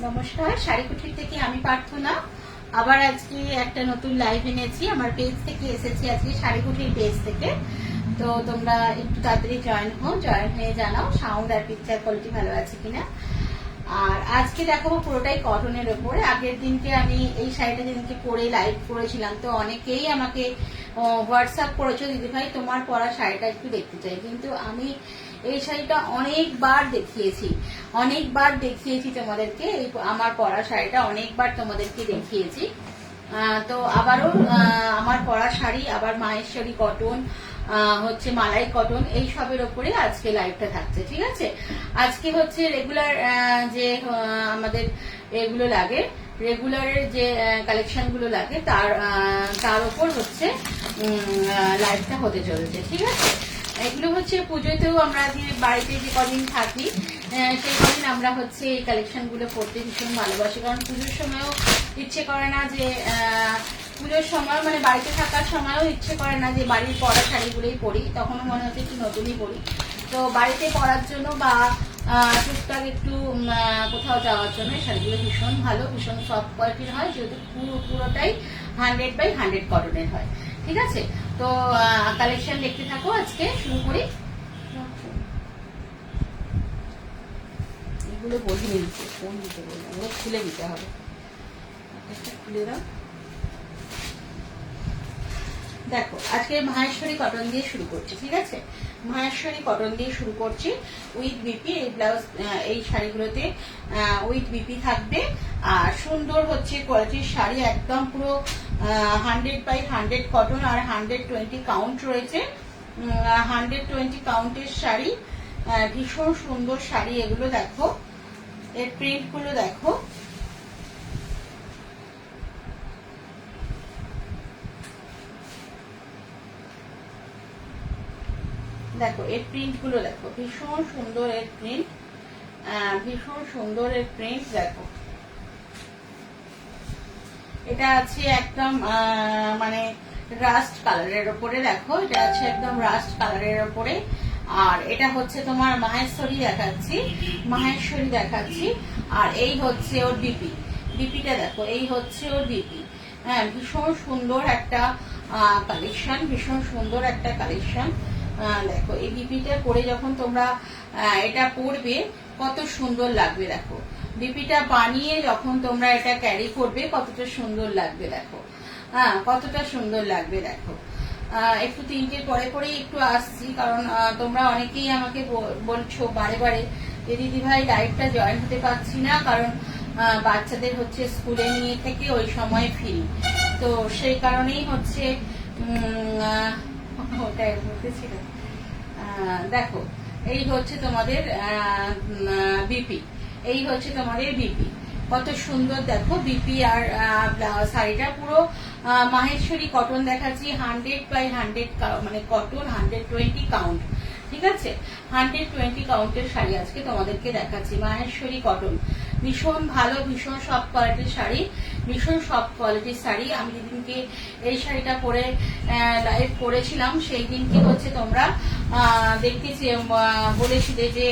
নমস্কার, শাড়িকুটির থেকে আমি প্রার্থনা। আবার আজকে একটা নতুন লাইভ এনেছি, আমার পেজ থেকে এসেছি আজকে, শাড়িকুটির পেজ থেকে। তো তোমরা একটু তাড়াতাড়ি জয়েন হয়ে জানাও সাউন্ড আর পিকচার কোয়ালিটি ভালো আছে কিনা। আর আজকে দেখাবো পুরোটাই কটনের ওপরে। আগের দিনকে আমি এই শাড়িটা যেদিনকে পরে লাইভ করেছিলাম, তো অনেকেই আমাকে হোয়াটসঅ্যাপ করেছো, দিদি ভাই তোমার পরা শাড়িটা একটু দেখতে চাই। কিন্তু আমি এই শাড়িটা অনেকবার দেখিয়েছি তোমাদেরকে। এই আমার পরা শাড়িটা অনেকবার তোমাদেরকে দেখিয়েছি। তো আবারও আমার পরা শাড়ি, আবার মাহেশ্বরী কটন, হচ্ছে মালাই কটন, এই সবের ওপরে আজকে লাইভটা থাকছে। ঠিক আছে, আজকে হচ্ছে রেগুলার যে আমাদের এগুলো লাগে, রেগুলারের যে কালেকশন গুলো লাগে, তার উপর হচ্ছে লাইভটা হতে চলেছে। ঠিক আছে, এগুলো হচ্ছে পুজোতেও আমরা যে বাড়িতে যে কদিন থাকি, সেই কদিন আমরা হচ্ছে এই কালেকশন গুলো পড়তে ভীষণ ভালোবাসি। কারণ পুজোর সময়ও ইচ্ছে করে না যে পুজোর সময়, মানে বাড়িতে থাকার সময়ও ইচ্ছে করে না যে বাড়ির পরা শাড়িগুলোই পরি, তখনও মনে হচ্ছে একটু নতুনই পরি। তো বাড়িতে পরার জন্য বা টুকটাক একটু কোথাও যাওয়ার জন্য এই শাড়িগুলো ভীষণ ভালো, ভীষণ সফট কোয়ালিটির হয়, যেহেতু পুরোটাই 100/100 কটনের হয়। ঠিক আছে, তো কালেকশন দেখতে থাকো। আজকে শুরু করি। এগুলো বলি নিচ্ছে, ফোন দিতে বললাম, ওগুলো খুলে দিতে হবে। খুলে দাও। দেখো, আজকে মাহেশ্বরী কটন দিয়ে শুরু করছি। ঠিক আছে, মাহেশ্বরী কটন দিয়ে শুরু করছি উইথ বিপি। এই ব্লাউজ, এই শাড়িগুলোতে উইথ বিপি থাকবে। আর সুন্দর হচ্ছে কোয়ালিটির শাড়ি, একদম পুরো 100/100 কটন। আর 120 কাউন্ট রয়েছে, 120 কাউন্টের শাড়ি, ভীষণ সুন্দর শাড়ি এগুলো। দেখো এর প্রিন্ট গুলো, দেখো দেখো এর প্রিন্ট গুলো, দেখো ভীষণ সুন্দর এর প্রিন্ট, ভীষণ সুন্দর এর প্রিন্ট। দেখো এটা আছে একদম মানে রাস্ট কালারের ওপরে। দেখো এটা আছে একদম রাস্ট কালারের ওপরে। আর এটা হচ্ছে তোমার মাহেশ্বরী দেখাচ্ছি। আর এই হচ্ছে ওর বিপিটা দেখো, এই হচ্ছে ওর বিপি। হ্যাঁ, ভীষণ সুন্দর একটা কালেকশন, ভীষণ সুন্দর একটা কালেকশন। দেখো এই বিপিটা পরে যখন তোমরা এটা পরবে কত সুন্দর লাগবে। দেখো বিপিটা বানিয়ে যখন তোমরা এটা ক্যারি করবে কতটা সুন্দর লাগবে। দেখো কতটা সুন্দর লাগবে। দেখো একটু তিনটের পরে একটু আসছি, কারণ তোমরা অনেকেই আমাকে বলছো বারে যে দিদি ভাই লাইভটা জয়েন হতে পারছি না, কারণ বাচ্চাদের হচ্ছে স্কুলে নিয়ে থেকে ওই সময় ফিরি। তো সেই কারণেই হচ্ছে ওটাই বলতেছিলাম। দেখো এই হচ্ছে তোমাদের বিপি, এই হচ্ছে তোমাদের বিপি, কত সুন্দর। দেখো বিপি আর শাড়িটা পুরো মাহেশ্বরী কটন দেখাচ্ছি, 100/100 মানে কটন, 120 কাউন্ট। ঠিক আছে, 120 কাউন্টের শাড়ি আজকে তোমাদেরকে দেখাচ্ছি, মাহেশ্বরী কটন। ভীষণ ভালো, ভীষণ সফট কোয়ালিটির শাড়ি, ভীষণ সফট কোয়ালিটির শাড়ি। আমি যেদিনকে এই শাড়িটা পরে লাইভ করেছিলাম, সেই দিনকে হচ্ছে তোমরা দেখতেছি, বলেছিলে যে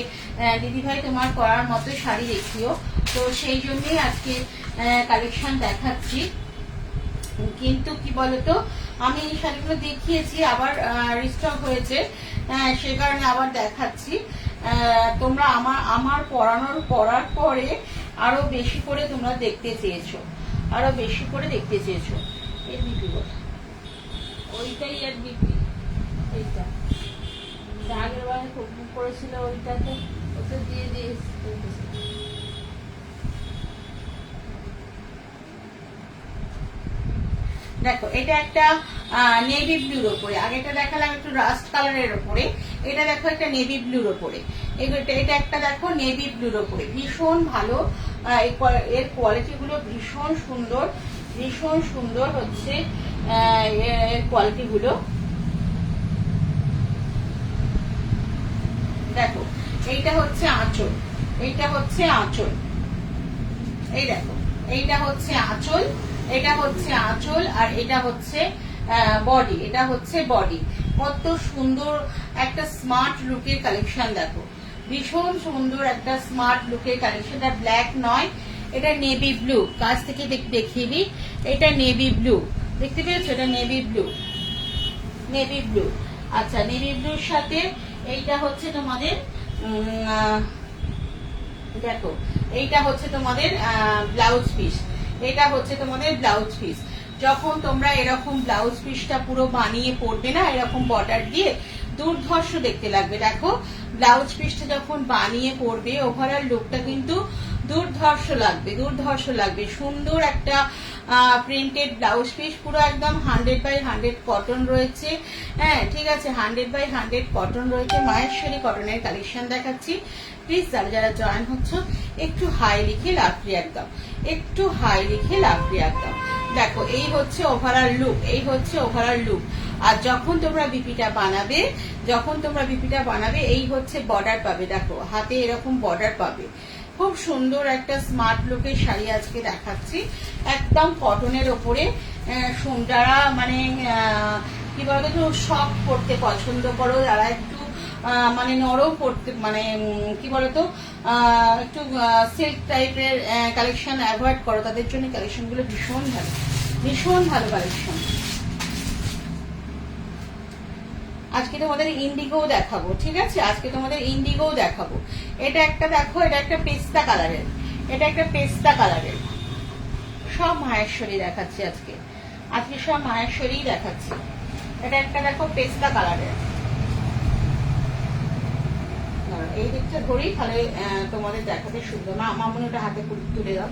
দিদি ভাই তোমার পরার মতো শাড়ি দেখিও। তো সেই জন্যই আজকে কালেকশন দেখাচ্ছি। কিন্তু কি বলতো, আমি এই শাড়িগুলো দেখিয়েছি, আবার রিস্টক হয়েছে, সে কারণে আবার দেখাচ্ছি। তোমরা আমার পরার পরে আরো বেশি করে তোমরা দেখতে চেয়েছো, আরো বেশি করে দেখতে চেয়েছো। এর বিপি ওইটাই, এর বিপি এইটা আগের বারে করেছিল, ওইটাতে ওটা দিয়ে দিয়ে। দেখো এটা একটা নেভি ব্লুর ওপরে, আগেটা দেখালাম একটু রাস্ট কালারের ওপরে, এটা দেখো একটা নেভি ব্লুর ওপরে, এটা একটা দেখো নেভি ব্লুর ওপরে। ভীষণ ভালো, এর কোয়ালিটি গুলো ভীষণ সুন্দর, ভীষণ সুন্দর হচ্ছে এর কোয়ালিটি গুলো। দেখো এইটা হচ্ছে আঁচল, এইটা হচ্ছে আঁচল, এই দেখো এইটা হচ্ছে আঁচল, এটা হচ্ছে আঁচল, আর এটা হচ্ছে বডি, এটা হচ্ছে বডি। কত সুন্দর একটা স্মার্ট লুকের কালেকশন। দেখো ভীষণ সুন্দর একটা স্মার্ট লুকের কালেকশন। এটা ব্ল্যাক নয়, এটা নেভি ব্লু। কাছ থেকে দেখিয়ে দিই, এটা নেভি ব্লু, দেখতে পেয়েছো? এটা নেভি ব্লু, নেভি ব্লু। আচ্ছা, নেভি ব্লুর সাথে এইটা হচ্ছে তোমাদের দেখো, এইটা হচ্ছে তোমাদের ব্লাউজ পিস। এটা হচ্ছে তোমাদের ব্লাউজ পিস। যখন তোমরা এরকম ব্লাউজ পিসটা পুরো বানিয়ে পরবে না, এরকম বর্ডার দিয়ে, দুর্ধর্ষ দেখতে লাগবে। দেখো, ব্লাউজ পিসটা যখন বানিয়ে পরবে, ওভারঅল লুকটা কিন্তু দুর্ধর্ষ লাগবে, দুর্ধর্ষ লাগবে। সুন্দর একটা প্রিন্টেড ব্লাউজ পিস, পুরো একদম 100/100 কটন রয়েছে। হ্যাঁ, ঠিক আছে, 100/100 কটন রয়েছে। মাহেশ্বরী কটনের কালেকশন দেখাচ্ছি। প্লিজ যারা যারা জয়েন হচ্ছ, একটু হাই লিখে লাভ রিয়াক্ট দাও, একটু হাই লিখে লাভ রিয়াক্ট দাও। দেখো, এই হচ্ছে ওভারঅল লুক, এই হচ্ছে ওভারঅল লুক। আর যখন তোমরা বিপিটা বানাবে, যখন তোমরা বিপিটা বানাবে, এই হচ্ছে বর্ডার পাবে। দেখো, হাতে এরকম বর্ডার পাবে। খুব সুন্দর একটা স্মার্ট লুকের শাড়ি আজকে দেখাচ্ছি, একদম কটনের ওপরে। যারা মানে কি বলতো, একটু সফট পড়তে পছন্দ করো, যারা একটু মানে নরম পড়তে, মানে কি বলতো, একটু সিল্ক টাইপের কালেকশন অ্যাভয়েড করো, তাদের জন্য কালেকশন গুলো ভীষণ ভালো, ভীষণ ভালো কালেকশন। আজকে তোমাদের ইন্ডিগো দেখাবো, ঠিক আছে? আজকে তোমাদের ইন্ডিগো দেখাবো। এটা একটা দেখো, এটা একটা পেস্তা কালারের, এটা একটা পেস্তা কালারের। সব মাহেশ্বরী দেখাচ্ছি আজকে, আজকে সব মাহেশ্বরী দেখাচ্ছি। এটা একটা দেখো পেস্তা কালারের। এই দিকটা ধরেই তাহলে তোমাদের দেখাতে সুন্দর না, আমার মনে ওটা হাতে তুলে দাও।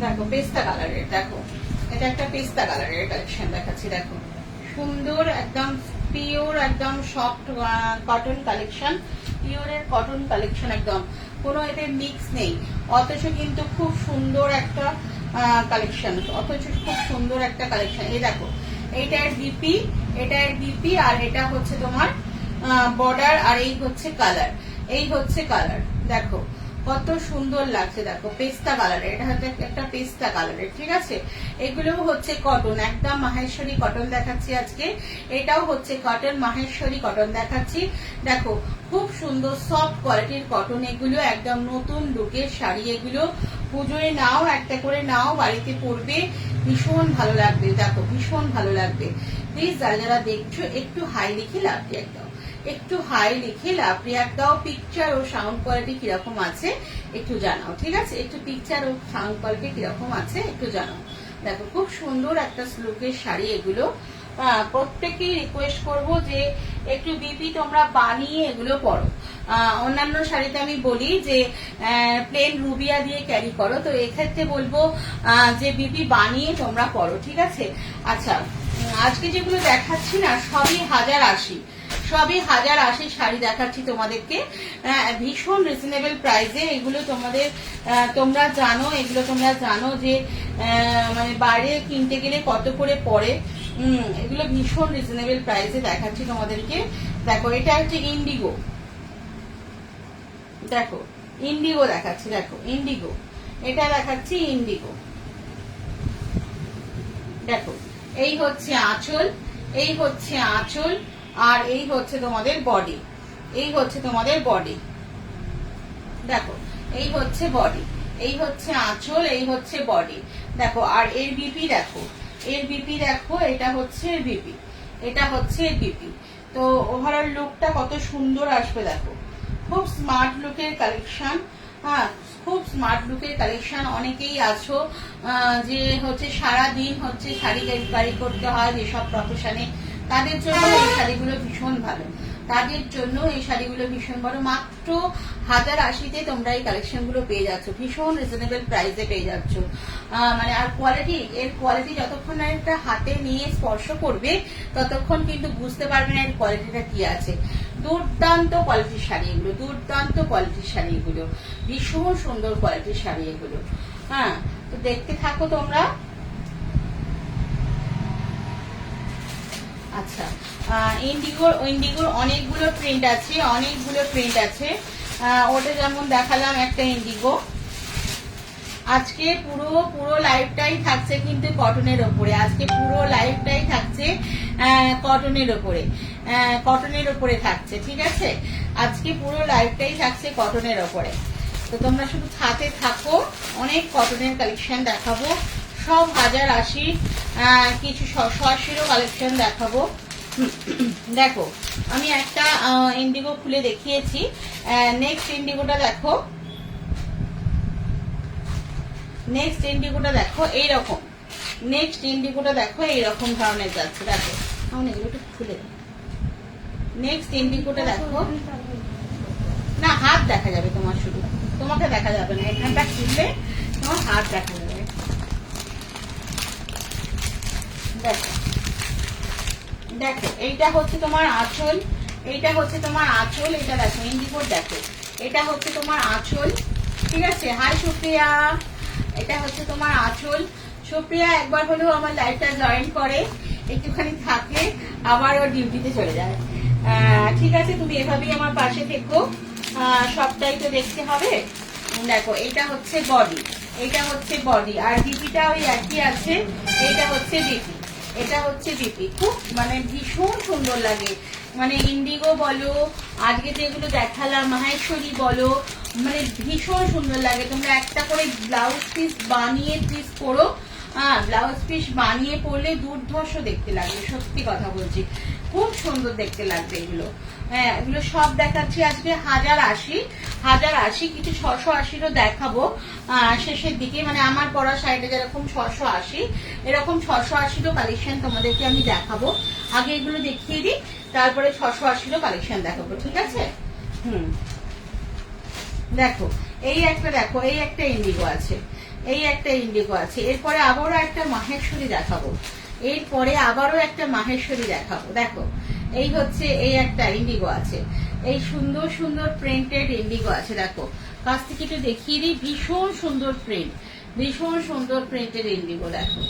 দেখো, পেস্তা কালারের, দেখো এটা একটা পেস্তা কালারের কালেকশন দেখাচ্ছি। দেখো, সুন্দর একদম পিওর, একদম সফট কটন কালেকশন, পিওরের কটন কালেকশন, একদম কোনো এতে মিক্স নেই, অথচ কিন্তু খুব সুন্দর একটা কালেকশন, অথচ খুব সুন্দর একটা কালেকশন। এই দেখো, এইটার বিপি, এটার বিপি, আর এটা হচ্ছে তোমার বর্ডার, আর এই হচ্ছে কালার, এই হচ্ছে কালার। দেখো কত সুন্দর লাগছে, দেখো পেস্তা কালারের, এটা হচ্ছে একটা পেস্তা কালারের, ঠিক আছে? এগুলো হচ্ছে কটন, একদম মাহেশ্বরী কটন দেখাচ্ছি আজকে। এটাও হচ্ছে কটন, মাহেশ্বরী কটন দেখাচ্ছি। দেখো, খুব সুন্দর সফট কোয়ালিটির কটন এগুলো, একদম নতুন লুকের শাড়ি এগুলো। পুজোয় নাও, একটা করে নাও, বাড়িতে পরবে, ভীষণ ভালো লাগবে। দেখো, ভীষণ ভালো লাগবে। প্লিজ যারা যারা দেখছো, একটু হাই লিখে লাভ রিয়াক্ট দাও, একটু হাই লিখে লাভ রিয়াক্ট দাও। পিকচার ও সাউন্ড কোয়ালিটি কিরকম আছে একটু জানাও, ঠিক আছে? একটু পিকচার ও সাউন্ড কোয়ালিটি কিরকম আছে একটু জানাও। দেখো, খুব সুন্দর একটা লুকের শাড়ি এগুলো। প্রত্যেকেই রিকোয়েস্ট করব যে একটু বিপি তোমরা বানিয়ে এগুলো পরো। অন্যান্য শাড়িতে আমি বলি যে প্লেন রুবিয়া দিয়ে ক্যারি করো, তো এক্ষেত্রে বলবো যে বিপি বানিয়ে তোমরা পরো, ঠিক আছে? আচ্ছা, আজকে যেগুলো দেখাচ্ছি না, সবই 1080, সবই 1080 শাড়ি দেখাচ্ছি তোমাদেরকে, ভীষণ রিজনেবল প্রাইসে। এগুলো তোমাদের তোমরা জানো, এগুলো তোমরা জানো যে মানে বাইরে কিনতে গেলে কত করে পড়ে। এগুলো ভীষণ রিজনেবল প্রাইসে দেখাচ্ছি তোমাদেরকে। দেখো, এটা হচ্ছে ইন্ডিগো, দেখো ইন্ডিগো দেখাচ্ছি, দেখো ইন্ডিগো, এটা দেখাচ্ছি ইন্ডিগো। দেখো, এই হচ্ছে আঁচল, এই হচ্ছে আঁচল, আর এই হচ্ছে তোমাদের বডি, এই হচ্ছে তোমাদের বডি। দেখো, এই হচ্ছে বডি, এই হচ্ছে আঁচল, এই হচ্ছে বডি। দেখো, আর এর বিপি দেখো, এর বিপি দেখো, এটা হচ্ছে বিপি, এটা হচ্ছে বিপি। তো ওভারঅল লুকটা কত সুন্দর আসবে। দেখো, খুব স্মার্ট লুকের কালেকশন, হ্যাঁ খুব স্মার্ট লুকের কালেকশন। অনেকেই আছো যে হচ্ছে সারাদিন হচ্ছে শাড়ি ক্যারি করতে হয় যেসব প্রফেশনে, তাদের জন্য এই শাড়িগুলো ভীষণ ভালো, তাদের জন্য এই শাড়িগুলো ভীষণ ভালো। মাত্র 1080-তে তোমরা এই কালেকশন গুলো পেয়ে যাচ্ছ, ভীষণ রিজনেবল প্রাইসে পেয়ে যাচ্ছ। মানে আর কোয়ালিটি, এর কোয়ালিটি যতক্ষণ না একটা হাতে নিয়ে স্পর্শ করবে ততক্ষণ কিন্তু বুঝতে পারবে না এর কোয়ালিটিটা কি আছে। দুর্দান্ত কোয়ালিটির শাড়ি এগুলো, দুর্দান্ত কোয়ালিটির শাড়ি এগুলো, ভীষণ সুন্দর কোয়ালিটির শাড়ি এগুলো। হ্যাঁ, তো দেখতে থাকো তোমরা। আচ্ছা, ইন্ডিগোর অনেকগুলো প্রিন্ট আছে, অনেকগুলো প্রিন্ট আছে। ওটা যেমন দেখালাম একটা ইন্ডিগো। আজকে পুরো লাইভটাই থাকছে কিন্তু কটনের ওপরে, আজকে পুরো লাইভটাই থাকছে কটনের ওপরে, কটনের ওপরে থাকছে, ঠিক আছে? আজকে পুরো লাইভটাই থাকছে কটনের ওপরে, তো তোমরা শুধু সাথে থাকো। অনেক কটনের কালেকশন দেখাবো, সব 1080 কিছু 180 কালেকশন দেখাবো। দেখো আমি একটা ইন্ডিগো খুলে দেখিয়েছি, নেক্সট ইন্ডিগোটা দেখো, নেক্সট ইন্ডিগোটা দেখো এইরকম, নেক্সট ইন্ডিগোটা দেখো এইরকম ধরনের যাচ্ছে। দেখো আমি এগুলো একটু খুলে, নেক্সট ইন্ডিগোটা দেখো, না হাত দেখা যাবে তোমার, শুধু তোমাকে দেখা যাবে না, এখানটা খুললে তোমার হাত দেখা যাবে। দেখো দেখো এইটা হচ্ছে তোমার আঁচল, এইটা হচ্ছে তোমার আঁচল, এটা দেখো ইন্ডিগোর, দেখো এটা হচ্ছে তোমার আঁচল, ঠিক আছে। হাই সুপ্রিয়া, এটা হচ্ছে তোমার আঁচল। সুপ্রিয়া একবার হলেও আমার লাইভটা জয়েন করে, একটুখানি থাকে, আবার ওর ডিউটিতে চলে যায়। ঠিক আছে, তুমি এভাবেই আমার পাশে থেকো, সবটাই তো দেখতে হবে। দেখো এটা হচ্ছে বডি, এটা হচ্ছে বডি, আর বিপিটা ওই একই আছে, এইটা হচ্ছে বিপি, এটা হচ্ছে বিপি। খুব মানে ভীষণ সুন্দর লাগে, মানে ইন্ডিগো বলো, আজকে যেগুলো দেখালাম মাহেশ্বরী বলো, মানে ভীষণ সুন্দর লাগে। তোমরা একটা করে ব্লাউজ পিস বানিয়ে পিস করো, ব্লাউজ পিস বানিয়ে পরলে দুর্ধর্ষ দেখতে লাগবে, সত্যি কথা বলছি, খুব সুন্দর দেখতে লাগবে এগুলো। হ্যাঁ এগুলো সব দেখাচ্ছি আজকে 1080, কিছু 680ও দেখাবো শেষের দিকে, মানে আমার পরা সাইডে যেরকম 680, এরকম 680ও কালেকশন তোমাদেরকে আমি দেখাবো। আগে এগুলো দেখিয়ে দিই, তারপরে 680ও কালেকশন দেখাবো, ঠিক আছে। দেখো এই একটা, দেখো এই একটা ইন্ডিগো আছে, এই একটা ইন্ডিগো আছে, এরপরে আবারও একটা মাহেশ্বরী দেখাবো, এরপরে আবারও একটা মাহেশ্বরী দেখাবো। দেখো এই হচ্ছে এই একটা ইন্ডিগো আছে, এই সুন্দর সুন্দর প্রিন্টেড ইন্ডিগো আছে। দেখো কাছ থেকে একটু দেখিয়ে দিই, ভীষণ সুন্দর প্রিন্ট, ভীষণ সুন্দর প্রিন্টেড ইন্ডিগো। দেখো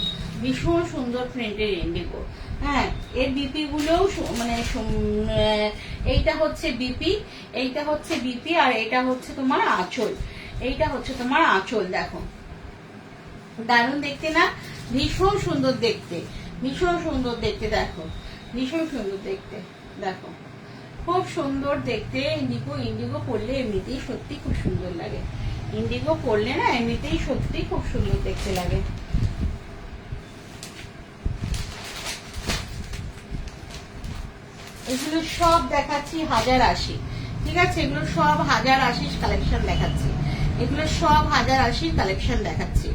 ভীষণ সুন্দর প্রিন্টেড ইন্ডিগো। হ্যাঁ এর বিপি গুলোও মানে এইটা হচ্ছে বিপি, এইটা হচ্ছে বিপি, আর এটা হচ্ছে তোমার আঁচল, এইটা হচ্ছে তোমার আঁচল। দেখো দারুণ দেখতে না, ভীষণ সুন্দর দেখতে, ভীষণ সুন্দর দেখতে। দেখো ভীষণ সুন্দর দেখতে, দেখো খুব সুন্দর দেখতে। ইন্ডিগো, ইন্ডিগো পরলে এমনিতেই সত্যি খুব সুন্দর লাগে, ইন্ডিগো পরলে না এমনিতেই সত্যি খুব সুন্দর দেখতে লাগে। এগুলো সব দেখাচ্ছি 1080, ঠিক আছে, এগুলো সব 1080 কালেকশন দেখাচ্ছি, এগুলো সব 1080 কালেকশন দেখাচ্ছি।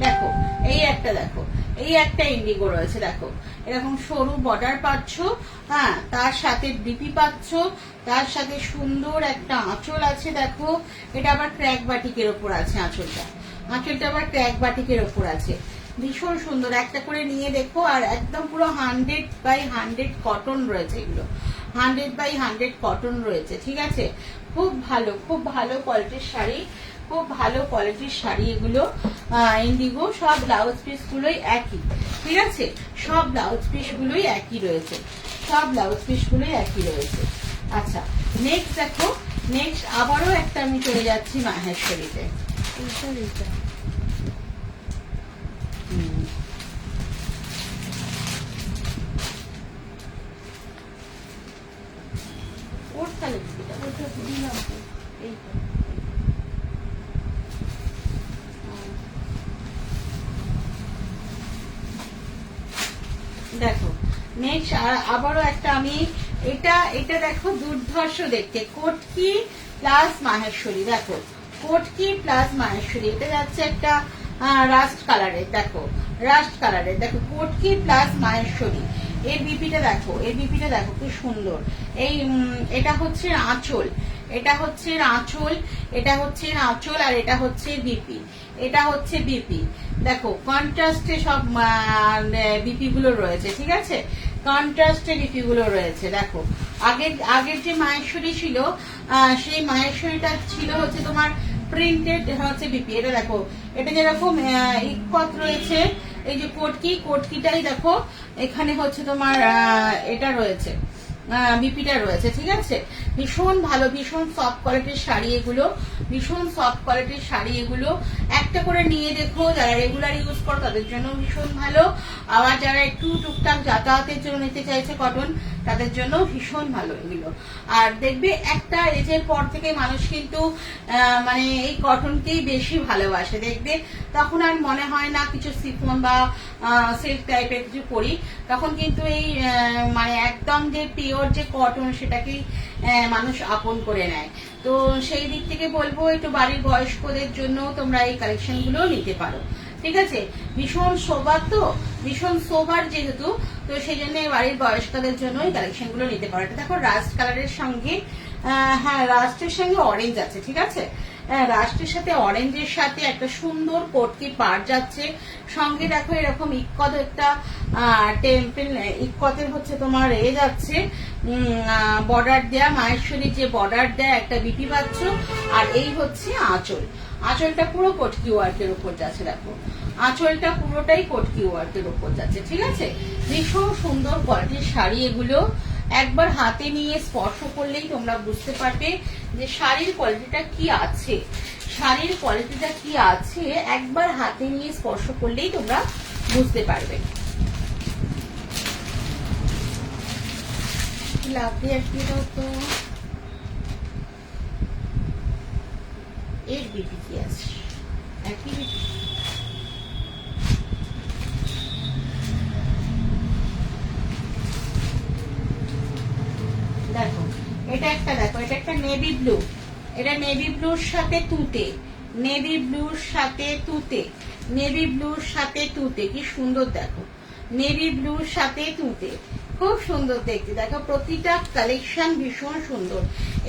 দেখো এই একটা, দেখো এই একটা ইন্ডিগো রয়েছে, দেখো এরকম সরু বর্ডার পাচ্ছ, হ্যাঁ তার সাথে বিপি পাচ্ছ, তার সাথে সুন্দর একটা আঁচল আছে। দেখো এটা আবার ক্র্যাক বাটিকের ওপর আছে, আঁচলটা, আঁচলটা আবার ক্র্যাক বাটিকের ওপর আছে, ভীষণ সুন্দর। একটা করে নিয়ে দেখো, আর একদম পুরো 100/100 কটন রয়েছে, এগুলো 100/100 কটন রয়েছে, ঠিক আছে। খুব ভালো, খুব ভালো কোয়ালিটির শাড়ি, খুব ভালো কোয়ালিটির শাড়ি এগুলো। ইন্ডিগো সব ব্লাউজ পিস গুলোই একই, ঠিক আছে, সব ব্লাউজ পিস গুলোই একই রয়েছে, সব ব্লাউজ পিস গুলোই একই রয়েছে। আচ্ছা নেক্সট দেখো, নেক্সট আবারও একটা আমি চলে যাচ্ছি মাহেশ্বরীতে। ওর তাহলে দেখো নেক্সট আবারও একটা আমি, এটা এটা দেখো দুর্ধর্ষ দেখতে, কোটকি প্লাস মাহেশ্বরী। দেখো কোটকি প্লাস মাহেশ্বরী, এটা যাচ্ছে একটা রাস্ট কালারের, দেখো রাস্ট কালারের, দেখো কোটকি প্লাস মাহেশ্বরী। এর বিপিটা দেখো, এর বিপিটা দেখো কি সুন্দর। এই এটা হচ্ছে আঁচল, এটা হচ্ছে আঁচল, এটা হচ্ছে আঁচল, আর এটা হচ্ছে বিপি, এটা হচ্ছে বিপি। দেখো কন্ট্রাস্টে সব বিপি গুলো রয়েছে, ঠিক আছে, কন্ট্রাস্টে বিপি গুলো রয়েছে। দেখো আগের আগের যে মাহেশ্বরী ছিল, সেই মাহেশ্বরীটা ছিল হচ্ছে তোমার প্রিন্টেড হচ্ছে বিপি। এটা দেখো, এটা যেরকম ইকত রয়েছে, এই যে কোটকি, কোটকিটাই দেখো এখানে হচ্ছে তোমার এটা রয়েছে, বিপিটা রয়েছে, ঠিক আছে। ভীষণ ভালো, ভীষণ সফট কোয়ালিটির শাড়ি এগুলো, ভীষণ সফট কোয়ালিটির শাড়ি এগুলো। একটা করে নিয়ে দেখো, যারা রেগুলার ইউজ করো তাদের জন্য ভীষণ ভালো, আবার যারা একটু টুকটাক যাতায়াতের জন্য নিতে চাইছে কটন, তাদের জন্য ভীষণ ভালো এগুলো। আর দেখবে একটা এজের পর থেকে মানুষ কিন্তু মানে এই কটনকেই বেশি ভালোবাসে, দেখবে তখন আর মনে হয় না কিছু সিফন বা সিল্ক টাইপের কিছু পরি, তখন কিন্তু এই মানে একদম যে পিওর যে কটন সেটাকেই মানুষ আপন করে নেয়। তো সেই দিক থেকে বলবো একটু বাড়ির বয়স্কদের জন্য তোমরা এই কালেকশন গুলো নিতে পারো, ঠিক আছে। ভীষণ সোবার, তো ভীষণ সোবার যেহেতু, তো সেই জন্য বাড়ির বয়স্কদের জন্য এই কালেকশন গুলো নিতে পারো। এটা দেখো রাস্ট কালারের সঙ্গে, হ্যাঁ রাস্টের সঙ্গে অরেঞ্জ আছে, ঠিক আছে। রাস্টের সাথে অরেঞ্জের সাথে একটা সুন্দর কোটকি পার যাচ্ছে, সঙ্গে দেখো এরকম ইক্কত একটা টেম্পল, ইক্কতের হচ্ছে তোমার যাচ্ছে বর্ডার দেয়া, মাহেশ্বরীর যে বর্ডার দেয়া একটা বিপি পাচ্ছ। আর এই হচ্ছে আঁচল, আঁচলটা পুরো কোটকি ওয়ার্কের উপর যাচ্ছে, দেখো আঁচলটা পুরোটাই কোটকি ওয়ার্কের উপর যাচ্ছে, ঠিক আছে। ভীষণ সুন্দর কোয়ালিটির শাড়ি এগুলো, একবার হাতে নিয়ে স্পর্শ করলেই তোমরা বুঝতে পারবে যে শাড়ির কোয়ালিটিটা কি আছে, শাড়ির কোয়ালিটিটা কি আছে, একবার হাতে নিয়ে স্পর্শ করলেই তোমরা বুঝতে পারবে। লাভলি একটি তো এর বিপি কি আছে, একই বিপি। দেখো এটা একটা, দেখো এটা একটা নেভি ব্লু, এটা নেভি ব্লুর সাথে তুতে, নেভি ব্লুর সাথে তুতে, নেভি ব্লুর সাথে তুতে, কি সুন্দর দেখো, নেভি ব্লুর সাথে তুতে, খুব সুন্দর দেখতে। দেখো প্রতিটা কালেকশন ভীষণ সুন্দর।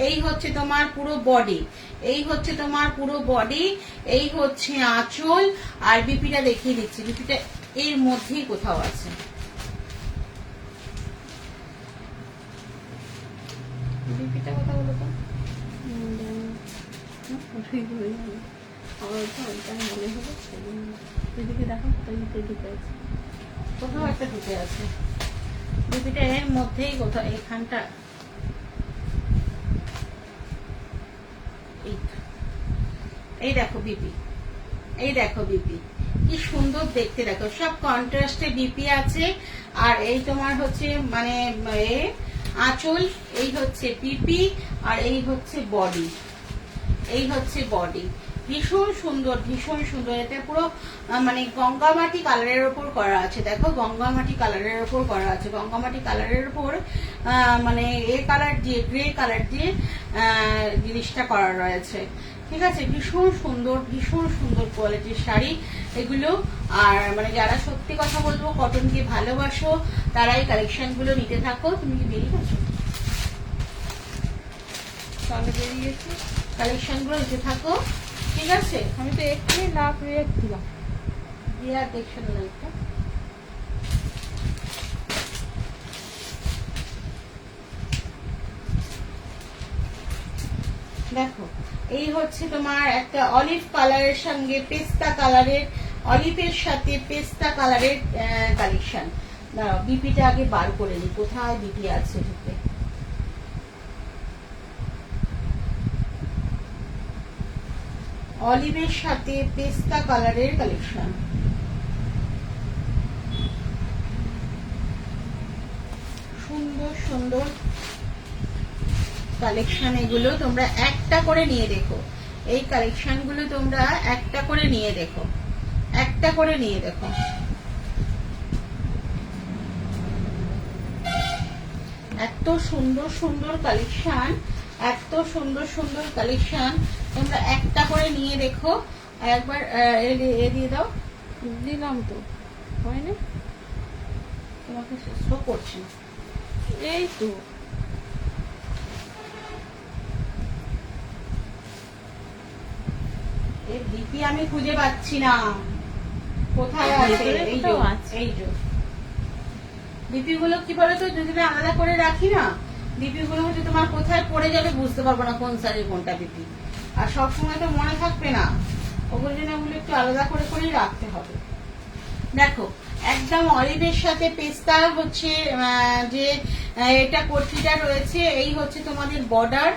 এই হচ্ছে তোমার পুরো বডি, এই হচ্ছে তোমার পুরো বডি, এই হচ্ছে আঁচল। আর বিপিটা দেখিয়ে দিচ্ছি, বিপিটা এর মধ্যেই কোথাও আছে। বিপিটা কথা বলো তো, মনে হলো এদিকে দেখো কোথাও একটা ঢুকে আছে, বিপিটা এর মধ্যেই কোথাও, এখানটা এই দেখো বিপি, এই দেখো বিপি কি সুন্দর দেখতে, দেখো সব কন্ট্রাস্টে বিপি আছে। আর এই তোমার হচ্ছে মানে আঁচল, এই হচ্ছে বিপি, আর এই হচ্ছে বডি, এই হচ্ছে বডি। ভীষণ সুন্দর, ভীষণ সুন্দর। এটা পুরো মানে গঙ্গামাটি কালারের উপর করা আছে, দেখো গঙ্গামাটি কালারের উপর করা আছে, গঙ্গামাটি কালারের উপর মানে এ কালার দিয়ে, গ্রে কালার দিয়ে জিনিসটা করা রয়েছে, ঠিক আছে। ভীষণ সুন্দর, ভীষণ সুন্দর কোয়ালিটির শাড়ি এগুলো। আর মানে যারা সত্যি কথা বলবো কটনকে ভালোবাসো তারা এই কালেকশন গুলো নিতে থাকো। তুমি কি বেরিয়ে গেছো? তাহলে বেরিয়ে গেছি, কালেকশন গুলো নিতে থাকো, ঠিক আছে। আমি তো একটু লাভ রেট দিলাম, দিয়ে আর দেখছো না একটা। দেখো এই হচ্ছে তোমার একটা অলিভ কালারের সঙ্গে পেস্তা কালারের, অলিভের সাথে পেস্তা কালারের কালেকশন। দাঁড়াও বিপিটা আগে বার করে নি, কোথায় বিপি আছে ঢুকে। অলিভের সাথে পেস্তা কালারের কালেকশন, সুন্দর সুন্দর কালেকশন এগুলো। তোমরা একটা করে নিয়ে দেখো, এই কালেকশন গুলো তোমরা একটা করে নিয়ে দেখো, একটা করে নিয়ে দেখো। এত সুন্দর সুন্দর কালেকশন, এত সুন্দর সুন্দর কালেকশন, তোমরা একটা করে নিয়ে দেখো। একবার এ দিয়ে দাও, দিলাম তো হয়নি, তোমাকে শো করছে এই তো। এই বিপি আমি খুঁজে পাচ্ছি না, কোথায় আছে? এই যে বিপি গুলো কি বলতো, যদি আলাদা করে রাখি না, বিপি গুলো হচ্ছে তোমার কোথায় পড়ে যাবে বুঝতে পারবো না কোন শাড়ির কোনটা বিপি। আর সবসময় তো মনে থাকবে না, ওগুলো জন্য ওগুলো একটু আলাদা করে করেই রাখতে হবে। দেখো একদম অলিভের সাথে পেস্তা হচ্ছে যে এটা কোটিটা রয়েছে, এই হচ্ছে তোমাদের বর্ডার,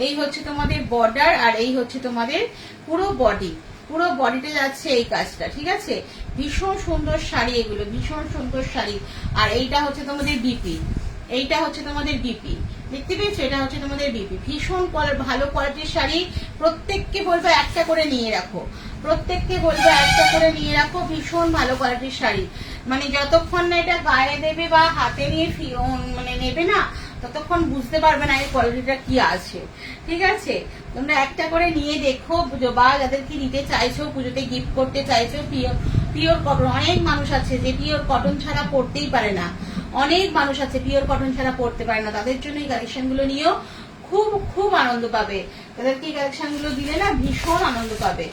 এই হচ্ছে তোমাদের বর্ডার, আর এই হচ্ছে তোমাদের পুরো বডি, পুরো বডিতে যাচ্ছে এই কাজটা, ঠিক আছে। ভীষণ সুন্দর শাড়ি এগুলো, ভীষণ সুন্দর শাড়ি। আর এইটা হচ্ছে তোমাদের বিপি, এইটা হচ্ছে তোমাদের বিপি, দেখতে পেয়েছো, এটা হচ্ছে তোমাদের বিপি। ভীষণ ভালো কোয়ালিটির শাড়ি, প্রত্যেককে বলবো একটা করে নিয়ে রাখো, প্রত্যেককে বলবো একটা করে নিয়ে রাখো। ভীষণ ভালো কোয়ালিটির শাড়ি, মানে যতক্ষণ না এটা গায়ে দেবে বা হাতে নিয়ে মানে নেবে না, ততক্ষণ বুঝতে পারবে না এই কোয়ালিটিটা কি আছে, ঠিক আছে। তোমরা একটা করে নিয়ে দেখো, বা যাদেরকে নিতে চাইছো, পুজোতে গিফট করতে চাইছো, পিওর কটন, অনেক মানুষ আছে যে পিওর কটন ছাড়া পরতেই পারে না, অনেক মানুষ আছে পিওর কটন ছাড়া পরতে পারে না, তাদের জন্য এই কালেকশন গুলো নিয়েও খুব খুব আনন্দ পাবে, তাদেরকে এই কালেকশন গুলো দিলে না ভীষণ আনন্দ পাবে।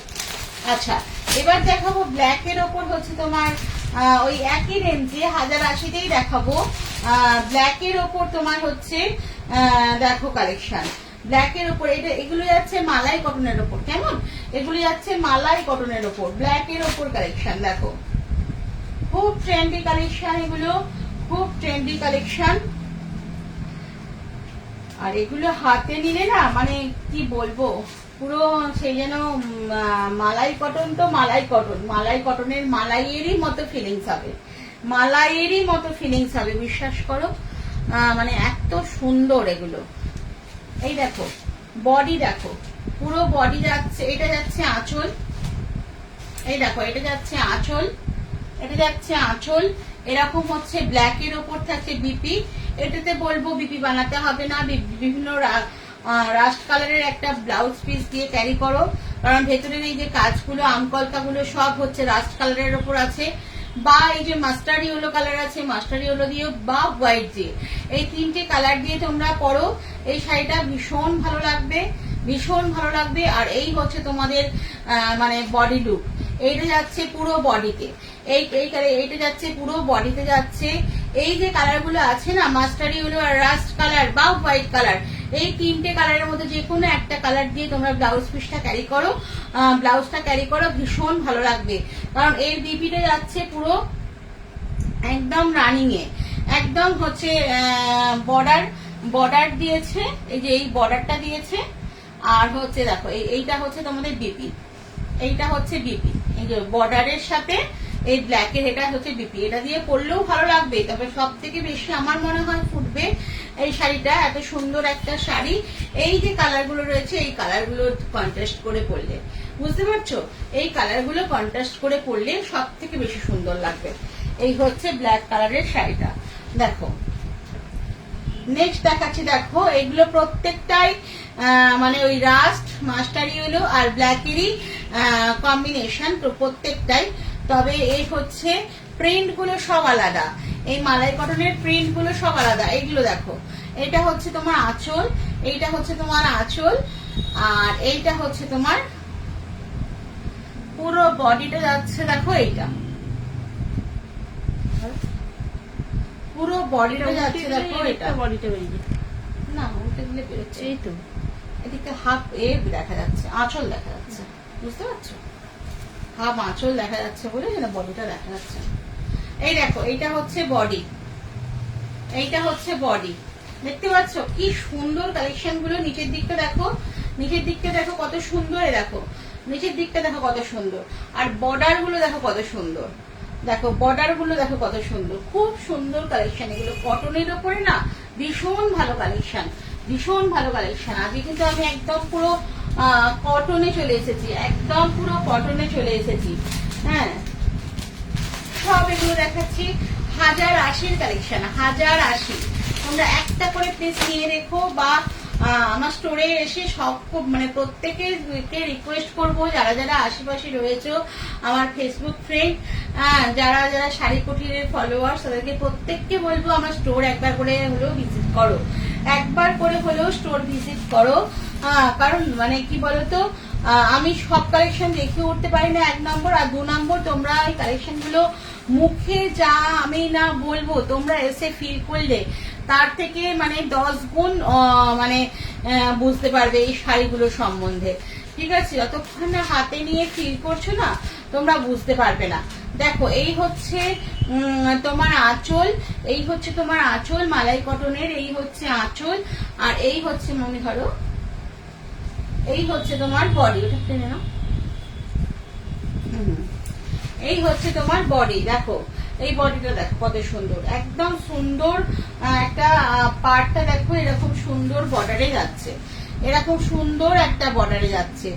আচ্ছা, এবার দেখাবো ব্ল্যাক এর ওপর হচ্ছে তোমার ওই একই রেঞ্জে 1080তেই দেখাবো। ব্ল্যাক এর ওপর তোমার হচ্ছে দেখো কালেকশন, ব্ল্যাক এর ওপর এটা, এগুলো যাচ্ছে মালাই কটনের ওপর, কেমন, এগুলো যাচ্ছে মালাই কটনের ওপর, ব্ল্যাক এর ওপর কালেকশন দেখো, খুব ট্রেন্ডি কালেকশন এগুলো, খুব ট্রেন্ডি কালেকশন। আর এগুলো হাতে নিলে না মানে কি বলবো, পুরো সেই যেন মালাই কটন, তো মালাই কটন, মালাই কটনের মালাইয়েরই মতো ফিলিংস হবে, মালাইয়েরই মতো ফিলিংস হবে, বিশ্বাস করো। মানে এত সুন্দর এগুলো। এই দেখো বডি, দেখো পুরো বডি যাচ্ছে, এটা যাচ্ছে আঁচল, এই দেখো এটা যাচ্ছে আঁচল, এটা যাচ্ছে আঁচল, এরকম হচ্ছে ব্ল্যাক এর ওপর থাকছে বিপি। এটাতে বলবো বিপি বানাতে হবে না, বিভিন্ন রাস্ট কালারের একটা ব্লাউজ পিস দিয়ে ক্যারি করো, কারণ ভেতরের এই যে কাজগুলো, আমকলকাগুলো সব হচ্ছে রাস্ট কালারের ওপর আছে, বা এই যে মাস্টার্ড ইয়েলো কালার আছে, মাস্টার্ড ইয়েলো দিয়ে বা হোয়াইট দিয়ে, এই তিনটে কালার দিয়ে তোমরা পরো, এই শাড়িটা ভীষণ ভালো লাগবে, ভীষণ ভালো লাগবে। আর এই হচ্ছে তোমাদের মানে বডি লুক, এইটা যাচ্ছে পুরো বডিতে, এইটা যাচ্ছে পুরো বডিতে যাচ্ছে। এই যে কালার গুলো আছে না, মাস্টার্ড ইয়েলো আর রাস্ট কালার বা হোয়াইট কালার, এই তিনটে কালারের মধ্যে যে কোনো একটা কালার দিয়ে তোমরা ব্লাউজ পিসটা ক্যারি করো, ব্লাউজটা ক্যারি করো, ভীষণ ভালো লাগবে। কারণ এর বিপিটা যাচ্ছে পুরো একদম রানিং এ, একদম হচ্ছে বর্ডার দিয়েছে, এই যে এই বর্ডারটা দিয়েছে। আর হচ্ছে দেখো এইটা হচ্ছে তোমাদের বিপি, এইটা হচ্ছে বিপি, এই যে বর্ডারের সাথে এই ব্ল্যাকের, এটা হচ্ছে বিপি। এটা দিয়ে পরলেও ভালো লাগবে, তবে সব থেকে বেশি আমার মনে হয় ফুটবে এই শাড়িটা, এত সুন্দর একটা শাড়ি। এই যে কালার গুলো রয়েছে, এই কালার গুলো কন্ট্রাস্ট করে পরলে, বুঝতে পারছো, এই কালার গুলো কন্ট্রাস্ট করে পরলে সব থেকে বেশি সুন্দর লাগবে। এই হচ্ছে ব্ল্যাক কালারের শাড়িটা, দেখো নেক্সট দেখাচ্ছি। দেখো এগুলো প্রত্যেকটাই মানে ওই রাস্ট, মাস্টার ইয়েলো আর ব্ল্যাকেরই কম্বিনেশন, প্রত্যেকটাই। তবে এই হচ্ছে প্রিন্ট গুলো সব আলাদা, এই মালাই কটনের প্রিন্ট গুলো সব আলাদা। এইগুলো দেখো, এটা হচ্ছে তোমার আঁচল, এইটা হচ্ছে তোমার আঁচল, আর এইটা হচ্ছে তোমার পুরো বডিটা যাচ্ছে, দেখো এইটা পুরো বডিটা যাচ্ছে, দেখো এটা বডিটা বেরিয়ে না, উল্টে দিলে বেরোচ্ছে, এই তো এদিকে হাফ দেখা যাচ্ছে, আঁচল দেখা যাচ্ছে, বুঝতে পারছো, হাফ আঁচল দেখা যাচ্ছে বলে যেন বডিটা দেখা যাচ্ছে। এই দেখো এইটা হচ্ছে বডি, এইটা হচ্ছে বডি, দেখতে পাচ্ছ কি সুন্দর কালেকশন গুলো। নিচের দিকটা দেখো, নিচের দিকটা দেখো কত সুন্দর, দেখো নিচের দিকটা দেখো কত সুন্দর, আর বর্ডার গুলো দেখো কত সুন্দর, দেখো বর্ডার গুলো দেখো কত সুন্দর, খুব সুন্দর কালেকশন এগুলো, কটনের ওপরে না ভীষণ ভালো কালেকশন, ভীষণ ভালো কালেকশন। আজকে কিন্তু আমি একদম পুরো কটনে চলে এসেছি, একদম পুরো কটনে চলে এসেছি। হ্যাঁ, সব এগুলো দেখাচ্ছি 1080 কালেকশন, 1080। তোমরা একটা করে প্লিজ নিয়ে রেখো, বা আমার স্টোরে এসে সব মানে প্রত্যেকে রিকোয়েস্ট করবো, যারা যারা আশেপাশে রয়েছে আমার ফেসবুক ফ্রেন্ড, যারা যারা শাড়ি কুটিরের ফলোয়ার্স, তাদেরকে প্রত্যেককে বলবো আমার স্টোর একবার করে হলেও ভিজিট করো, একবার করে হলেও স্টোর ভিজিট করো। কারণ মানে কি বলতো, আমি সব কালেকশন দেখে উঠতে পারি না, 1 নম্বর, আর 2 নম্বর তোমরা এই কালেকশন গুলো মুখে যা আমি না বলবো, তোমরা এসে ফিল করলে তার থেকে মানে 10 গুণ মানে বুঝতে পারবে এই শাড়িগুলো সম্বন্ধে। ঠিক আছে, যতক্ষণ না হাতে নিয়ে ফিল করছো না তোমরা বুঝতে পারবে না। দেখো এই হচ্ছে তোমার আঁচল, এই হচ্ছে তোমার আঁচল মালাই কটনের, এই হচ্ছে আঁচল, আর এই হচ্ছে মনে ধরো এই হচ্ছে তোমার বডি। ওটা টেনে নাও। এই হচ্ছে তোমার বডি। দেখো এই বডিটা দেখো কত সুন্দর, একদম সুন্দর একটা পার্টটা দেখো এরকম সুন্দর বর্ডারে যাচ্ছে, এরকম সুন্দর একটা বর্ডারে যাচ্ছে।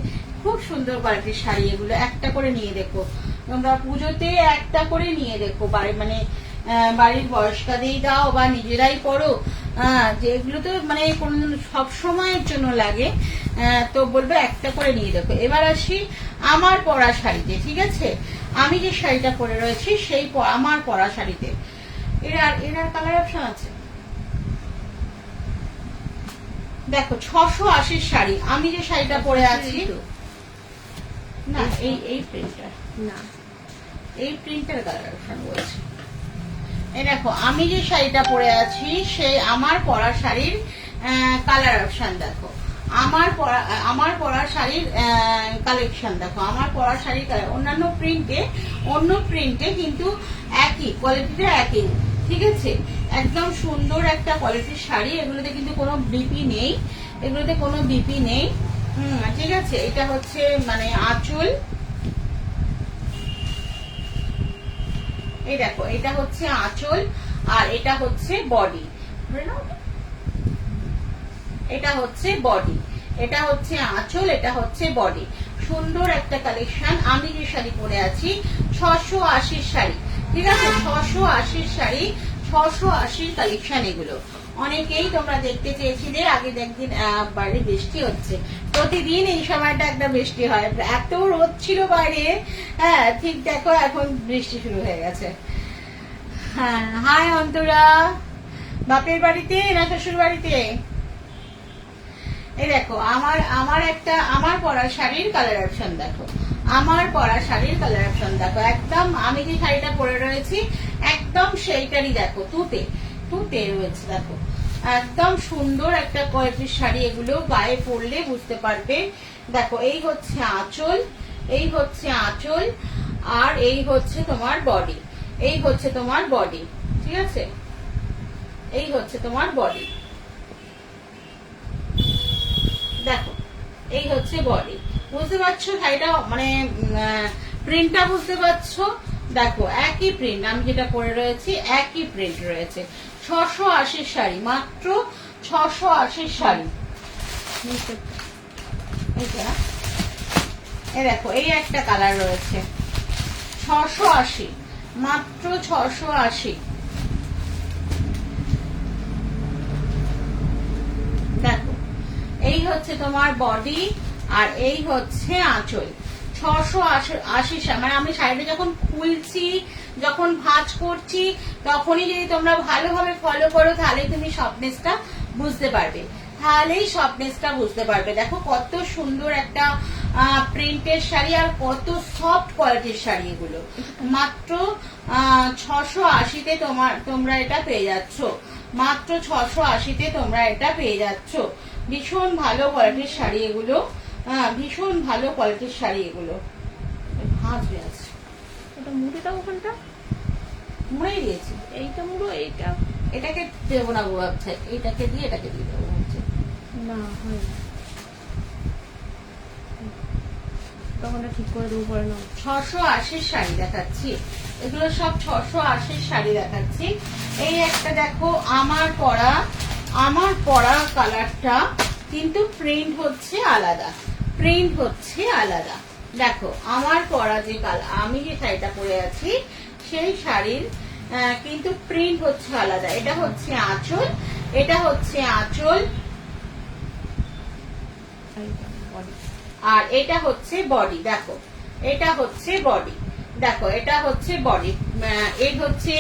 খুব সুন্দর কোয়ালিটির শাড়ি এগুলো। একটা করে নিয়ে দেখো তোমরা, পুজোতে একটা করে নিয়ে দেখো, মানে বাড়ির বয়স্কাদেরই দাও বা নিজেরাই পরো, যেগুলো তো মানে কোন সব সময়ের জন্য লাগে, তো বলবো একটা করে নিয়ে দেখো। এবার আসি আমার পরা শাড়িতে। ঠিক আছে, আমি যে শাড়িটা পরে রয়েছি সেই আমার পরা শাড়িতে এর কালার অপশন আছে। দেখো 680 শাড়ি, আমি যে শাড়িটা পরে আছি না, এই প্রিন্টার না, এই প্রিন্টার কালার অপশন বলছি। এই দেখো আমি যে শাড়িটা পরে আছি সেই আমার পরা শাড়ির কালার অপশন দেখো, আমার পরা শাড়ির কালেকশন দেখো, আমার পরা শাড়ির কালার। অন্য প্রিন্টে কিন্তু একই কোয়ালিটিটা একই। ঠিক আছে, একদম সুন্দর একটা কোয়ালিটির শাড়ি। এগুলোতে কিন্তু কোনো বিপি নেই, এগুলোতে কোনো বিপি নেই। ঠিক আছে, এটা হচ্ছে মানে আঁচল। এই দেখো এটা হচ্ছে আঁচল আর এটা হচ্ছে বডি। এটা হচ্ছে বডি, এটা হচ্ছে আঁচল, এটা হচ্ছে বডি। সুন্দর একটা কালেকশন। আমি যে শাড়ি পরে আছি 680 শাড়ি। ঠিক আছে, 680 শাড়ি, 680 কালেকশন এগুলো। অনেকেই তোমরা দেখতে চেয়েছিলে, আগে একদিন বাইরে বৃষ্টি হচ্ছে, প্রতিদিন এই সময়টা একটা বৃষ্টি হয়, এত রোদ ছিল বাইরে। হ্যাঁ ঠিক দেখো এখন বৃষ্টি শুরু হয়ে গেছে। হ্যাঁ হাই অন্তরা, বাপের বাড়িতে না শ্বশুর বাড়িতে? এই দেখো আমার পরা শাড়ির কালার অপশন দেখো, আমার পরা শাড়ির কালার অপশন দেখো, একদম আমি যে শাড়িটা পরে রয়েছি একদম সেইটারই দেখো, তুতে রয়েছে। দেখো একদম সুন্দর একটা কোয়ালিটির শাড়ি এগুলো, গায়ে পরলে বুঝতে পারবে। দেখো এই হচ্ছে আঁচল, এই হচ্ছে আঁচল, আর এই হচ্ছে তোমার বডি, এই হচ্ছে তোমার বডি। ঠিক আছে, এই হচ্ছে তোমার বডি। দেখো এই হচ্ছে বডি। বুঝতে পারছো শাড়িটা মানে প্রিন্টটা বুঝতে পারছো? দেখো একই প্রিন্ট, আমি যেটা পরে রয়েছি একই প্রিন্ট রয়েছে। 680 শাড়ি, মাত্র 680 শাড়ি। এই দেখো এই একটা কালার রয়েছে 680, মাত্র 680। দেখো এই হচ্ছে তোমার বডি আর এই হচ্ছে আঁচল। 680, মানে আমি শাড়িটা যখন খুলছি, যখন ভাঁজ করছি, তখনই যদি তোমরা ভালোভাবে ফলো করো তাহলে তুমি সফটনেসটা বুঝতে পারবে, তাহলেই সফটনেসটা বুঝতে পারবে। দেখো কত সুন্দর একটা প্রিন্টের শাড়ি আর কত সফট কোয়ালিটির শাড়ি এগুলো। মাত্র 680-তে তোমরা এটা পেয়ে যাচ্ছ, মাত্র 680-তে তোমরা এটা পেয়ে যাচ্ছ। ভীষণ ভালো কোয়ালিটির শাড়ি এগুলো, ভীষণ ভালো কোয়ালিটির শাড়ি এগুলো। ভাঁজবে আছে, এটা মুড়িটা ওখানটা মুড়েই দিয়েছি। এইটা মুড়ো, এইটা এটাকে দেবো না গো, আচ্ছা এটাকে দিয়ে এটাকে দিয়ে দেবো হচ্ছে না হয় না, তখন ঠিক করে দেবো পরে নাও। 680 শাড়ি দেখাচ্ছি, এগুলো সব 680 শাড়ি দেখাচ্ছি। এই একটা দেখো আমার পরা কালারটা কিন্তু প্রিন্ট হচ্ছে আলাদা, প্রিন্ট হচ্ছে আলাদা। দেখো আমার পরা যে কালার, আমি যে শাড়িটা পরে আছি সেই শাড়ির কিন্তু প্রিন্ট হচ্ছে আলাদা। এটা হচ্ছে আঁচল, এটা হচ্ছে আঁচল, আর এটা হচ্ছে বডি। দেখো এটা হচ্ছে বডি, দেখো এটা হচ্ছে বডি। এই হচ্ছে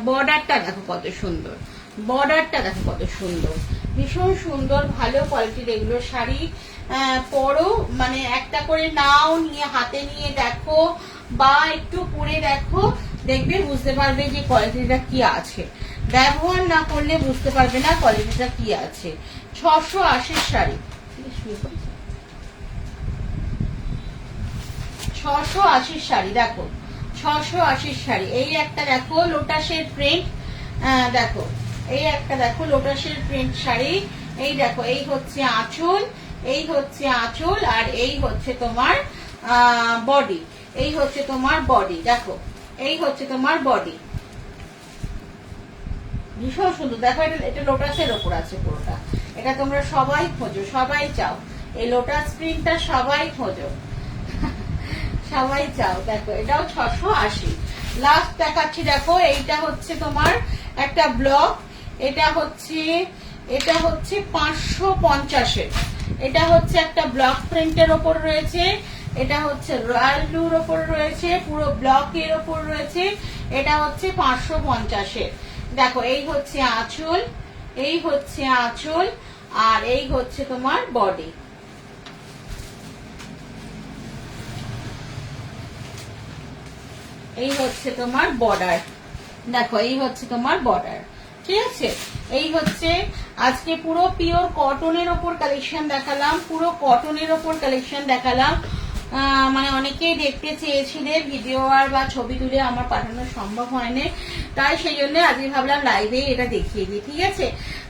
বর্ডারটা দেখো কত সুন্দর, বর্ডারটা দেখো কত সুন্দর, ভীষণ সুন্দর ভালো কোয়ালিটির এগুলো শাড়ি। পরো মানে একটা করে নাও, নিয়ে হাতে নিয়ে দেখো বা একটু পরে দেখো, দেখবে বুঝতে পারবে যে কোয়ালিটিটা কি আছে। ব্যবহার না করলে বুঝতে পারবে না কোয়ালিটিটা কি আছে। 680 শাড়ি। শুয়ে পড়েছে 680 শাড়ি দেখো, 680 শাড়ি। এই একটা দেখো লোটাসের প্রিন্ট, দেখো এই একটা দেখো লোটাসের প্রিন্ট শাড়ি। এই দেখো এই হচ্ছে আঁচল, এই হচ্ছে আঁচল, আর এই হচ্ছে তোমার বডি, এই হচ্ছে তোমার বডি। দেখো এই হচ্ছে তোমার বডি, ভীষণ সুন্দর। দেখো এটা লোটাসের ওপর আছে পুরোটা। এটা তোমরা সবাই খোঁজো, সবাই চাও এই লোটাস প্রিন্টটা, সবাই খোঁজো, সবাই চাও। দেখো এটাও 680। লাস্ট দেখাচ্ছি, দেখো এইটা হচ্ছে তোমার একটা ব্লক, এটা হচ্ছে 550-এর। এটা হচ্ছে একটা ব্লক প্রিন্টের ওপর রয়েছে, এটা হচ্ছে রয়্যাল ব্লুর ওপর রয়েছে, পুরো ব্লকের ওপর রয়েছে। এটা হচ্ছে 550-এর। দেখো এই হচ্ছে আঁচল, এই হচ্ছে আঁচল, আর এই হচ্ছে তোমার বডি। এই হচ্ছে তোমার বর্ডার, দেখো এই হচ্ছে তোমার বর্ডার, ঠিক আছে। এই হচ্ছে আজকে পুরো পিওর কটনের ওপর কালেকশন দেখালাম, পুরো কটনের ওপর কালেকশন দেখালাম। মানে অনেকেই দেখতে চেয়েছিলেন ভিডিও আর বা ছবি তুলে, আমার পাঠানো সম্ভব হয়নি, তাই সেই জন্য আজকে ভাবলাম লাইভে এটা দেখিয়ে দিই, ঠিক আছে।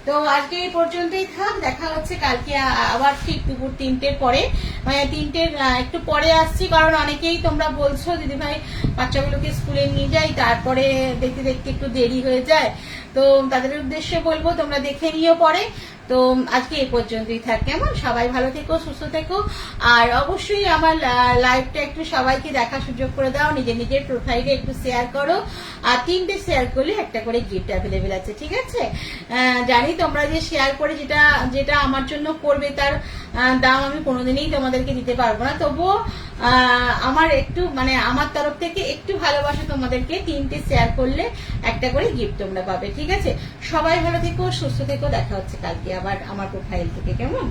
তো আজকে এই পর্যন্তই থাক, দেখা হচ্ছে কালকে আবার ঠিক দুপুর 3টের পরে, মানে 3টের একটু পরে আসছি, কারণ অনেকেই তোমরা বলছো দিদি ভাই বাচ্চাগুলোকে স্কুলে নিয়ে যাই, তারপরে দেখতে দেখতে একটু দেরি হয়ে যায়। তো তাদের উদ্দেশ্যে বলবো তোমরা দেখে নিও পরে। তো আজকে এই পর্যন্তই থাক, কেমন? সবাই ভালো থেকো, সুস্থ থেকো, আর অবশ্যই আমার লাইভটা একটু সবাইকে দেখার সুযোগ করে দাও, নিজের নিজের প্রোফাইলে একটু শেয়ার করো, আর 3টে শেয়ার করলে একটা করে গিফট অ্যাভেলেবেল আছে, ঠিক আছে। জানি তোমরা যে শেয়ার করে যেটা যেটা আমার জন্য করবে তার দাম আমি কোনোদিনই তোমাদেরকে দিতে পারবো না, তবুও আমার একটু মানে আমার তরফ থেকে একটু ভালোবাসা তোমাদেরকে, 3টে শেয়ার করলে একটা করে গিফট তোমরা পাবে, ঠিক আছে। সবাই ভালো থেকো, সুস্থ থেকো, দেখা হচ্ছে কালকে আবার আমার প্রোফাইল থেকে, কেমন?